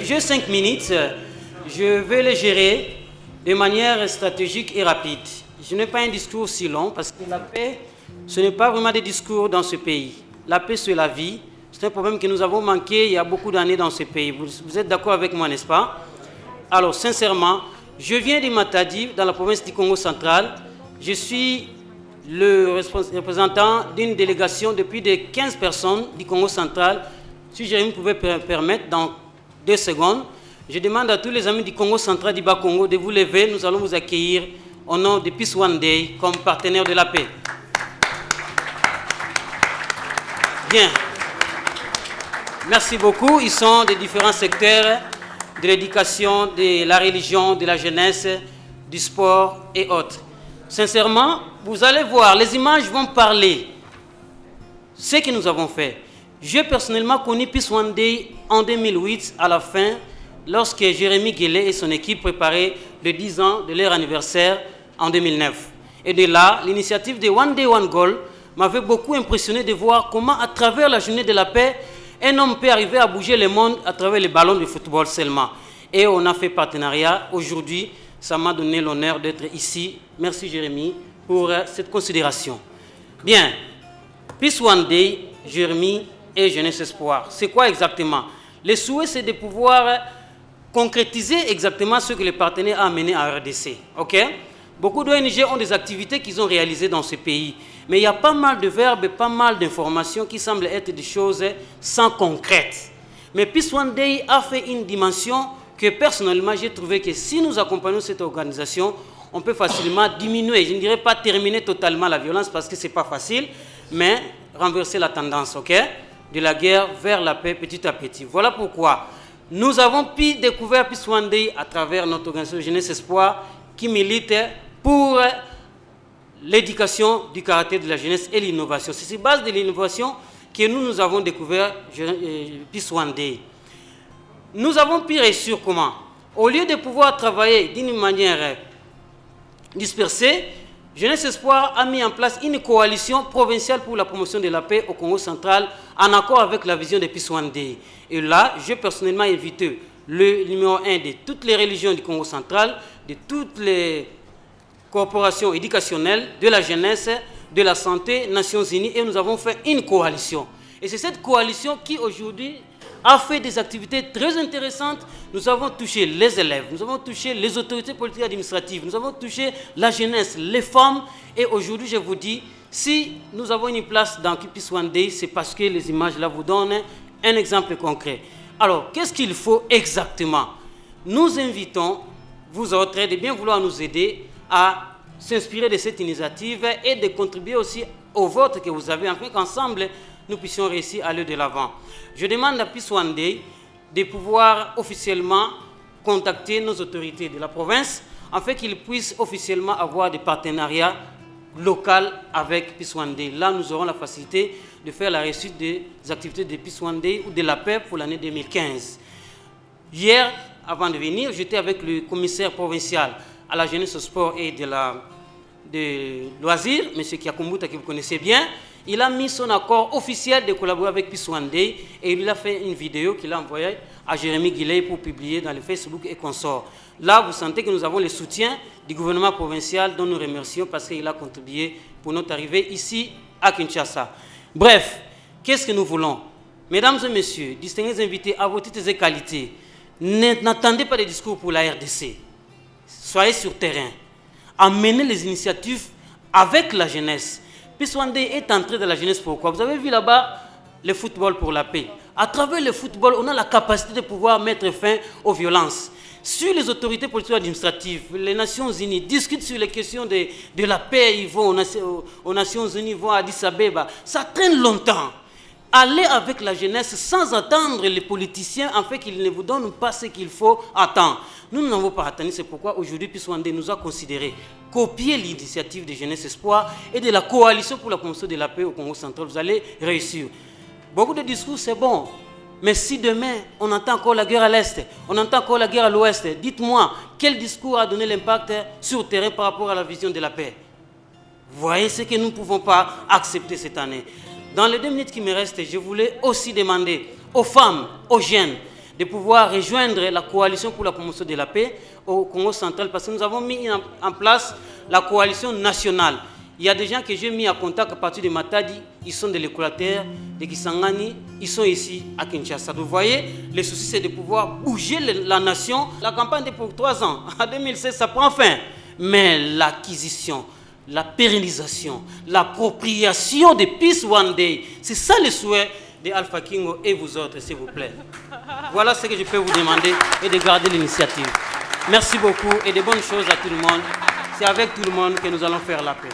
j'ai 5 minutes. Je vais les gérer de manière stratégique et rapide. Je n'ai pas un discours si long parce que la paix, ce n'est pas vraiment des discours dans ce pays. La paix, c'est la vie. C'est un problème que nous avons manqué il y a beaucoup d'années dans ce pays. Vous êtes d'accord avec moi, n'est-ce pas? Alors, sincèrement, je viens de Matadi, dans la province du Congo central. Je suis le représentant d'une délégation de plus de 15 personnes du Congo central. Si Jérémy pouvait permettre, dans 2 secondes, je demande à tous les amis du Congo central, du Bas-Congo, de vous lever. Nous allons vous accueillir au nom de Peace One Day comme partenaire de la paix. Bien. Merci beaucoup. Ils sont de différents secteurs, de l'éducation, de la religion, de la jeunesse, du sport et autres. Sincèrement, vous allez voir, les images vont parler. Ce que nous avons fait. J'ai personnellement connu Peace One Day en 2008, à la fin, lorsque Jérémy Guélé et son équipe préparaient le 10 ans de leur anniversaire en 2009. Et de là, l'initiative de One Day, One Goal m'avait beaucoup impressionné de voir comment, à travers la journée de la paix, un homme peut arriver à bouger le monde à travers les ballons de football seulement. Et on a fait partenariat. Aujourd'hui, ça m'a donné l'honneur d'être ici. Merci Jérémy pour cette considération. Bien, Peace One Day, Jérémy et Jeunesse Espoir. C'est quoi exactement? Le souhait, c'est de pouvoir concrétiser exactement ce que les partenaires ont amené à RDC. Ok? Beaucoup d'ONG ont des activités qu'ils ont réalisées dans ce pays. Mais il y a pas mal de verbes et pas mal d'informations qui semblent être des choses sans concrètes. Mais Peace One Day a fait une dimension que personnellement j'ai trouvé que si nous accompagnons cette organisation, on peut facilement diminuer, je ne dirais pas terminer totalement la violence parce que ce n'est pas facile, mais renverser la tendance, ok, de la guerre vers la paix petit à petit. Voilà pourquoi nous avons pu découvrir Peace One Day à travers notre organisation Jeunesse Espoir qui milite pour l'éducation du caractère de la jeunesse et l'innovation. C'est sur base de l'innovation que nous avons découvert Peace One Day. Nous avons pu réussir comment? Au lieu de pouvoir travailler d'une manière dispersée, Jeunesse Espoir a mis en place une coalition provinciale pour la promotion de la paix au Congo central en accord avec la vision de Peace One Day. Et là, j'ai personnellement invité le numéro 1 de toutes les religions du Congo central, de toutes les corporations éducationnelles, de la jeunesse, de la santé, Nations Unies, et nous avons fait une coalition. Et c'est cette coalition qui aujourd'hui a fait des activités très intéressantes. Nous avons touché les élèves, nous avons touché les autorités politiques et administratives, nous avons touché la jeunesse, les femmes. Et aujourd'hui, je vous dis, si nous avons une place dans Peace One Day, c'est parce que les images là vous donnent un exemple concret. Alors, qu'est-ce qu'il faut exactement? Nous invitons, vous autres, de bien vouloir nous aider à s'inspirer de cette initiative et de contribuer aussi au vote que vous avez, afin qu'ensemble, nous puissions réussir à aller de l'avant. Je demande à Peace One Day de pouvoir officiellement contacter nos autorités de la province afin qu'ils puissent officiellement avoir des partenariats locaux avec Peace One Day. Là, nous aurons la facilité de faire la réussite des activités de Peace One Day ou de la paix pour l'année 2015. Hier, avant de venir, j'étais avec le commissaire provincial à la jeunesse, au sport et de loisirs, M. Kiakumbuta, que vous connaissez bien. Il a mis son accord officiel de collaborer avec Peace One Day et il a fait une vidéo qu'il a envoyée à Jérémy Guélé pour publier dans le Facebook et consorts. Là, vous sentez que nous avons le soutien du gouvernement provincial dont nous remercions parce qu'il a contribué pour notre arrivée ici à Kinshasa. Bref, qu'est-ce que nous voulons? Mesdames et messieurs, distingués invités à vos titres et qualités, n'attendez pas des discours pour la RDC. Soyez sur terrain. Amenez les initiatives avec la jeunesse. Peace One Day est entré dans la jeunesse. Pourquoi? Vous avez vu là-bas le football pour la paix. À travers le football, on a la capacité de pouvoir mettre fin aux violences. Sur les autorités politiques et administratives, les Nations Unies discutent sur les questions de la paix. Ils vont aux Nations Unies, ils vont à Addis Abeba. Ça traîne longtemps. Allez avec la jeunesse sans attendre les politiciens en fait qu'ils ne vous donnent pas ce qu'il faut attendre. Nous n'avons pas attendu, c'est pourquoi aujourd'hui Peace One Day nous a considéré copier l'initiative de Jeunesse Espoir et de la coalition pour la promotion de la paix au Congo central. Vous allez réussir. Beaucoup de discours, c'est bon. Mais si demain, on entend encore la guerre à l'Est, on entend encore la guerre à l'Ouest, dites-moi, quel discours a donné l'impact sur le terrain par rapport à la vision de la paix? Vous voyez ce que nous ne pouvons pas accepter cette année. Dans les 2 minutes qui me restent, je voulais aussi demander aux femmes, aux jeunes, de pouvoir rejoindre la coalition pour la promotion de la paix au Congo central, parce que nous avons mis en place la coalition nationale. Il y a des gens que j'ai mis en contact à partir de Matadi, ils sont de l'Équateur, de Kisangani, ils sont ici à Kinshasa. Vous voyez, le souci c'est de pouvoir bouger la nation. La campagne est pour 3 ans. En 2016, ça prend fin. Mais l'acquisition, la pérennisation, l'appropriation des Peace One Day, c'est ça le souhait de Alpha Kingo et vous autres, s'il vous plaît. Voilà ce que je peux vous demander et de garder l'initiative. Merci beaucoup et de bonnes choses à tout le monde. C'est avec tout le monde que nous allons faire la paix.